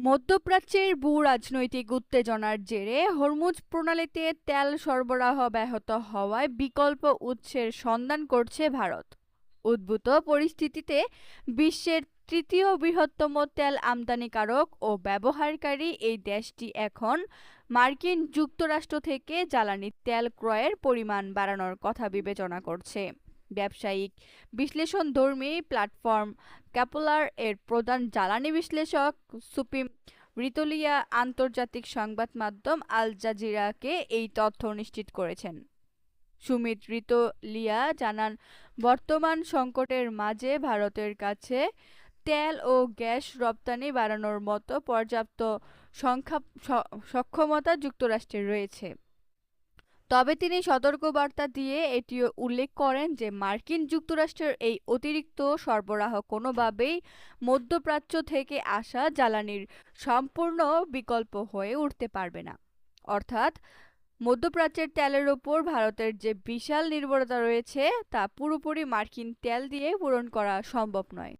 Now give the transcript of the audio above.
মধ্যপ্রাচ্যের ভূ-রাজনৈতিক উত্তেজনার জেরে হরমুজ প্রণালীতে তেল সরবরাহ ব্যাহত হওয়ায় বিকল্প উৎসের সন্ধান করছে ভারত। উদ্ভূত পরিস্থিতিতে বিশ্বের তৃতীয় বৃহত্তম তেল আমদানিকারক ও ব্যবহারকারী এই দেশটি এখন মার্কিন যুক্তরাষ্ট্র থেকে জ্বালানি তেল ক্রয়ের পরিমাণ বাড়ানোর কথা বিবেচনা করছে। ব্যবসায়িক বিশ্লেষণধর্মী প্ল্যাটফর্ম ক্যাপলার এর প্রধান জ্বালানি বিশ্লেষক সুপিম রিতোলিয়া আন্তর্জাতিক সংবাদ মাধ্যম আল জাজিরাকে এই তথ্য নিশ্চিত করেছেন। সুমিত রিতোলিয়া জানান, বর্তমান সংকটের মাঝে ভারতের কাছে তেল ও গ্যাস রপ্তানি বাড়ানোর মতো পর্যাপ্ত সক্ষমতা যুক্তরাষ্ট্রের রয়েছে। তবে তিনি সতর্কবার্তা দিয়ে এটিও উল্লেখ করেন যে মার্কিন যুক্তরাষ্ট্রের এই অতিরিক্ত সরবরাহ কোনোভাবেই মধ্যপ্রাচ্য থেকে আসা জ্বালানির সম্পূর্ণ বিকল্প হয়ে উঠতে পারবে না। অর্থাৎ মধ্যপ্রাচ্যের তেলের ওপর ভারতের যে বিশাল নির্ভরতা রয়েছে তা পুরোপুরি মার্কিন তেল দিয়ে পূরণ করা সম্ভব নয়।